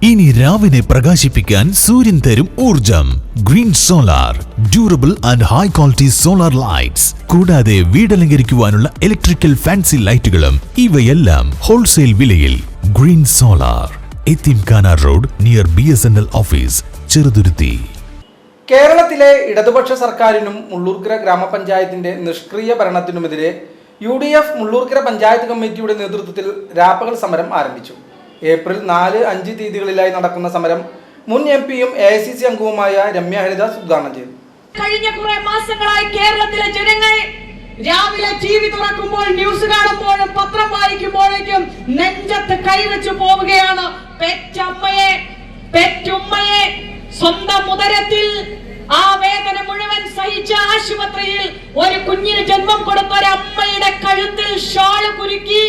ഇനി രാവിനെ പ്രകാശിപ്പിക്കാൻ സൂര്യൻ തരും ഊർജം. Green solar, durable and high quality solar lights. കൂടാതെ വീടലങ്കരിക്കുവാനുള്ള ഇലക്ട്രിക്കൽ ഫാൻസി ലൈറ്റുകളും. ഇവയെല്ലാം ഹോൾസെയിൽ വിലയിൽ. Green solar, Yatheemkhana road, near BSNL office, Cheruthuruthy. കേരളത്തിലെ ഇടതുപക്ഷ സർക്കാരിനും മുള്ളൂർക്കര ഗ്രാമപഞ്ചായത്തിന്റെ നിഷ്ക്രിയ ഭരണത്തിനുമെതിരെ UDF മുള്ളൂർക്കര പഞ്ചായത്ത് കമ്മിറ്റിയുടെ നേതൃത്വത്തിൽ രാപ്പകൽ സമരം ആരംഭിച്ചു. ഏപ്രിൽ 4-5 തീയതികളിലായി നടക്കുന്ന സമരം മുൻ MP-യും AICC അംഗവുമായ രമ്യ ഹരിദാസ് ഉദ്ഘാടനം ചെയ്തു. കഴിഞ്ഞ കുറെ മാസങ്ങളായി കേരളത്തിലെ ജനങ്ങൾ രാവിലെ TV തുറക്കുമ്പോൾ, ന്യൂസ് കാണുമ്പോഴും പത്രം വായിക്കുമ്പോഴേക്കും നെഞ്ചത്ത് കൈവച്ചു പോവുകയാണ്. പെറ്റുമ്മയെ സ്വന്തം ഉദരത്തിൽ ആ വേദന മുഴുവൻ സഹിച്ച ആശുപത്രിയിൽ ഒരു കുഞ്ഞിന് ജന്മം കൊടുത്ത ഒരു അമ്മയുടെ കഴുത്തിൽ ഷാള് കുരുക്കി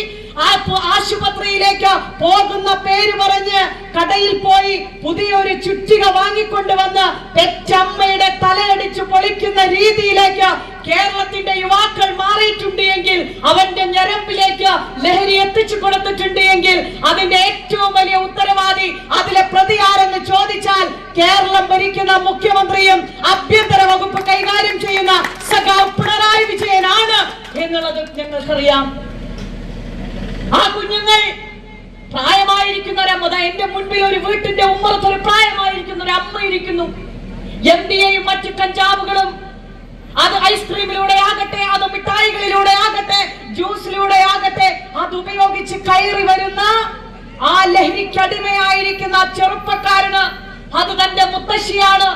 ആശുപത്രിയിലേക്ക് പോകുന്ന പേര് പറഞ്ഞ് കടയിൽ പോയി പുതിയൊരു ചുറ്റിക വാങ്ങിക്കൊണ്ടുവന്ന് പെറ്റമ്മയുടെ തലയടിച്ച് പൊളിക്കുന്ന രീതിയിലേക്ക് കേരളത്തിന്റെ യുവാക്കൾ മാറിയിട്ടുണ്ട് എങ്കിൽ, അവന്റെ ഞരമ്പിലേക്ക് ലഹരി എത്തിച്ചു കൊടുത്തിട്ടുണ്ട് എങ്കിൽ അതിന്റെ ഏറ്റവും വലിയ ഉത്തരവാദി, അതിലെ പ്രതി ആരെന്ന് ചോദിച്ചാൽ കേരളം ഭരിക്കുന്ന മുഖ്യമന്ത്രിയും ആഭ്യന്തര വകുപ്പ് കൈകാര്യം ചെയ്യുന്ന സഖാവ് പിണറായി വിജയനാണ് എന്നുള്ളത് ഞങ്ങൾക്കറിയാം. ആ കുഞ്ഞുങ്ങൾ പ്രായമായിരിക്കുന്ന ഒരമ്മ, എന്റെ മുൻപിൽ ഒരു വീട്ടിന്റെ ഉമ്മറത്ത് ഒരു പ്രായമായിരിക്കുന്ന ഒരു അമ്മ ഇരിക്കുന്നു. MDAയും മറ്റ് കഞ്ചാവുകളും, അത് ഐസ്ക്രീമിലൂടെ ആകട്ടെ, അത് മിഠായികളിലൂടെ ആകട്ടെ, ജ്യൂസിലൂടെ ആകട്ടെ, അത് ഉപയോഗിച്ച് കയറി വരുന്ന ആ ലഹരിക്കടിമയായിരിക്കുന്ന ചെറുപ്പക്കാരന് അത് തന്റെ മുത്തശ്ശിയാണ്,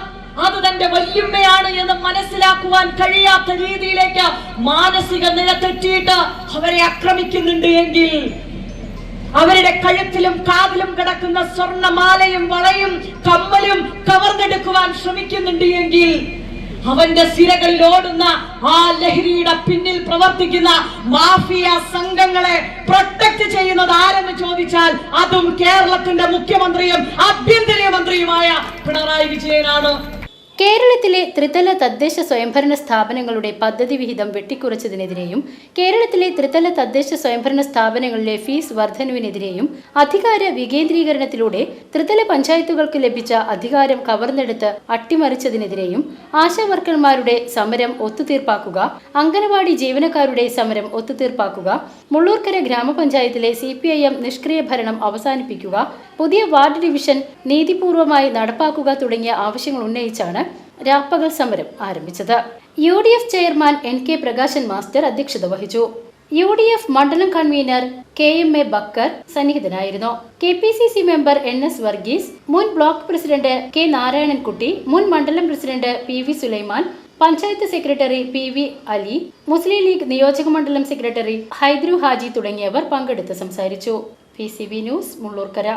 അത് തന്റെ വല്യമ്മയാണ് എന്ന് മനസ്സിലാക്കുവാൻ കഴിയാത്ത രീതിയിലേക്ക് മാനസിക നില തെറ്റിയിട്ട് അവരെ ആക്രമിക്കുന്നുണ്ട് എങ്കിൽ, അവരുടെ കഴുത്തിലും കാതിലും കിടക്കുന്ന സ്വർണ്ണമാലയും വളയും കമ്മലും കവർന്നെടുക്കുവാൻ ശ്രമിക്കുന്നുണ്ട് എങ്കിൽ, അവന്റെ സിരകളിൽ ഓടുന്ന ആ ലഹരിയുടെ പിന്നിൽ പ്രവർത്തിക്കുന്ന മാഫിയ സംഘങ്ങളെ പ്രൊട്ടക്ട് ചെയ്യുന്നത് ആരെന്ന് ചോദിച്ചാൽ അതും കേരളത്തിന്റെ മുഖ്യമന്ത്രിയും ആഭ്യന്തരമന്ത്രിയുമായ പിണറായി വിജയനാണ്. കേരളത്തിലെ ത്രിതല തദ്ദേശ സ്വയംഭരണ സ്ഥാപനങ്ങളുടെ പദ്ധതി വിഹിതം വെട്ടിക്കുറച്ചതിനെതിരെയും കേരളത്തിലെ ത്രിതല തദ്ദേശ സ്വയംഭരണ സ്ഥാപനങ്ങളിലെ ഫീസ് വർധനവിനെതിരെയും അധികാര വികേന്ദ്രീകരണത്തിലൂടെ ത്രിതല പഞ്ചായത്തുകൾക്ക് ലഭിച്ച അധികാരം കവർന്നെടുത്ത് അട്ടിമറിച്ചതിനെതിരെയും ആശാവർക്കർമാരുടെ സമരം ഒത്തുതീർപ്പാക്കുക, അംഗനവാടി ജീവനക്കാരുടെ സമരം ഒത്തുതീർപ്പാക്കുക, മുള്ളൂർക്കര ഗ്രാമപഞ്ചായത്തിലെ CPIM നിഷ്ക്രിയ ഭരണം അവസാനിപ്പിക്കുക, പുതിയ വാർഡ് ഡിവിഷൻ നീതിപൂർവമായി നടപ്പാക്കുക തുടങ്ങിയ ആവശ്യങ്ങൾ ഉന്നയിച്ചാണ് രാപ്പകൽ സമരം ആരംഭിച്ചത്. UDF chairman NK Prakashan master അധ്യക്ഷത വഹിച്ചു. UDF മണ്ഡലം കൺവീനർ KMA ബക്കർ സന്നിഹിതനായിരുന്നു. KPCC മെമ്പർ NS വർഗീസ്, മുൻ ബ്ലോക്ക് പ്രസിഡന്റ് K നാരായണൻകുട്ടി, മുൻ മണ്ഡലം president PV Sulaiman, panchayat secretary PV Ali, Muslim League നിയോജക മണ്ഡലം സെക്രട്ടറി ഹൈദ്രു ഹാജി തുടങ്ങിയവർ പങ്കെടുത്ത് സംസാരിച്ചു. PCB news, Mullurkara.